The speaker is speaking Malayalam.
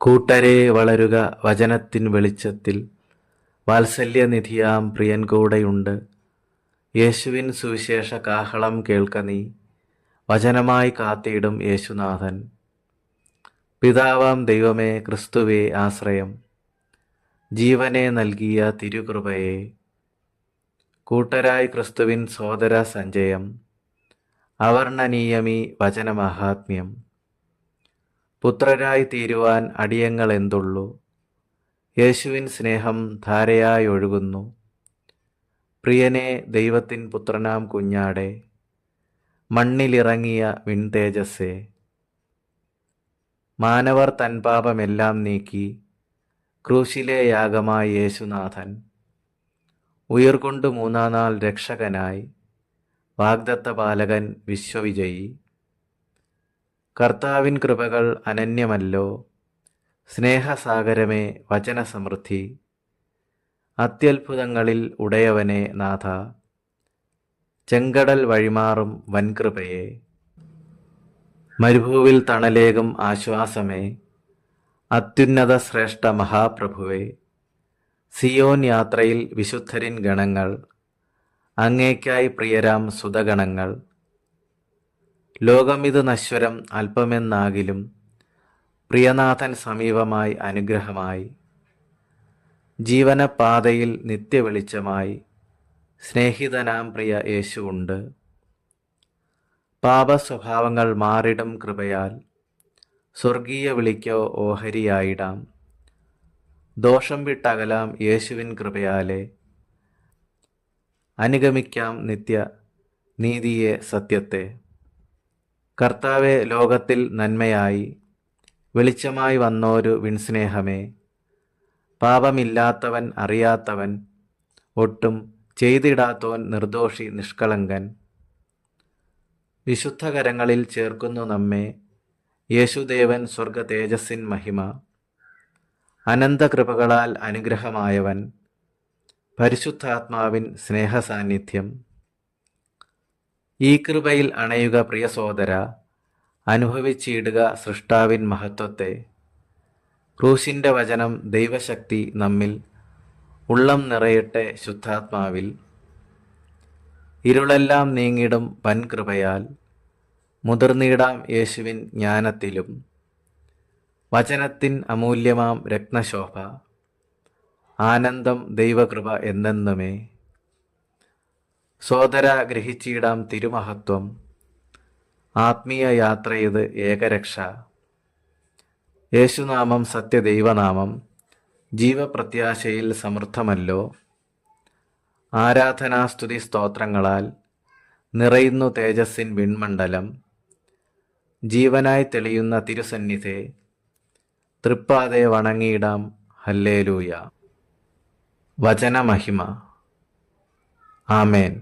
കൂട്ടരെ വളരുക വചനത്തിൻ വെളിച്ചത്തിൽ, വാത്സല്യനിധിയാം പ്രിയൻ കൂടെയുണ്ട്. യേശുവിൻ സുവിശേഷ കാഹളം കേൾക്ക നീ, വചനമായി കാത്തിടും യേശുനാഥൻ. പിതാവാം ദൈവമേ, ക്രിസ്തുവേ ആശ്രയം, ജീവനെ നൽകിയ തിരുകൃപയെ, കൂട്ടരായി ക്രിസ്തുവിൻ സോദര സഞ്ചയം, അവർണ്ണനീയമീ വചനമഹാത്മ്യം. പുത്രരായി തീരുവാൻ അടിയങ്ങൾ എന്തുള്ളൂ, യേശുവിൻ സ്നേഹം ധാരയായി ഒഴുകുന്നു. പ്രിയനെ ദൈവത്തിൻ പുത്രനാം കുഞ്ഞാടെ, മണ്ണിലിറങ്ങിയ വിൺതേജസ്സേ, മാനവർ തൻ പാപമെല്ലാം നീക്കി ക്രൂശിലെ യാഗമായി യേശുനാഥൻ ഉയർകൊണ്ടു മൂന്നാം നാൾ രക്ഷകനായി, വാഗ്ദത്ത പാലകൻ വിശ്വവിജയി. കർത്താവിൻ കൃപകൾ അനന്യമല്ലോ, സ്നേഹസാഗരമേ വചനസമൃദ്ധി. അത്യത്ഭുതങ്ങളിൽ ഉടയവനെ നാഥ, ചെങ്കടൽ വഴിമാറും വൻകൃപയെ. മരുഭൂവിൽ തണലേകും ആശ്വാസമേ, അത്യുന്നത ശ്രേഷ്ഠ മഹാപ്രഭുവേ. സിയോൻ യാത്രയിൽ വിശുദ്ധരിൻ ഗണങ്ങൾ, അങ്ങേക്കായി പ്രിയരാം സുതഗണങ്ങൾ. ലോകമിത് നശ്വരം അല്പമെന്നാകിലും, പ്രിയനാഥൻ സമീപമായി അനുഗ്രഹമായി. ജീവനപാതയിൽ നിത്യവെളിച്ചമായി, സ്നേഹിതനാം പ്രിയ യേശുവുണ്ട്. പാപസ്വഭാവങ്ങൾ മാറിടും കൃപയാൽ, സ്വർഗീയ വിളിക്കോ ഓഹരിയായിടാം. ദോഷം വിട്ടകലാം യേശുവിൻ കൃപയാലെ, അനുഗമിക്കാം നിത്യ നീതിയെ സത്യത്തെ. കർത്താവെ, ലോകത്തിൽ നന്മയായി വെളിച്ചമായി വന്നോരു വിൺസ്നേഹമേ, പാപമില്ലാത്തവൻ അറിയാത്തവൻ, ഒട്ടും ചെയ്തിടാത്തോൻ നിർദോഷി നിഷ്കളങ്കൻ. വിശുദ്ധകരങ്ങളിൽ ചേർക്കുന്നു നമ്മെ യേശുദേവൻ സ്വർഗ തേജസ്സിൻ മഹിമ. അനന്തകൃപകളാൽ അനുഗ്രഹമായവൻ, പരിശുദ്ധാത്മാവിൻ സ്നേഹസാന്നിധ്യം. ഈ കൃപയിൽ അണയുക പ്രിയ സോദര, അനുഭവിച്ചിടുക സൃഷ്ടാവിൻ മഹത്വത്തെ. ക്രൂശിൻ്റെ വചനം ദൈവശക്തി നമ്മിൽ ഉള്ളം നിറയട്ടെ ശുദ്ധാത്മാവിൽ. ഇരുളെല്ലാം നീങ്ങിടും വൻകൃപയാൽ, മുതിർന്നിടാം യേശുവിൻ ജ്ഞാനത്തിലും. വചനത്തിൻ അമൂല്യമാം രത്നശോഭ, ആനന്ദം ദൈവകൃപ എന്നെന്നുമേ. സോദര, ഗ്രഹിച്ചിടാം തിരുമഹത്വം, ആത്മീയ യാത്രയത് ഏകരക്ഷ. യേശുനാമം സത്യദൈവനാമം, ജീവപ്രത്യാശയിൽ സമൃദ്ധമല്ലോ. ആരാധനാസ്തുതി സ്തോത്രങ്ങളാൽ നിറയുന്നു തേജസ്സിൻ വിൺമണ്ഡലം. ജീവനായി തെളിയുന്ന തിരുസന്നിധേ, തൃപ്പാതെ വണങ്ങിയിടാം ഹല്ലേലൂയ. വചനമഹിമ. ആമേൻ.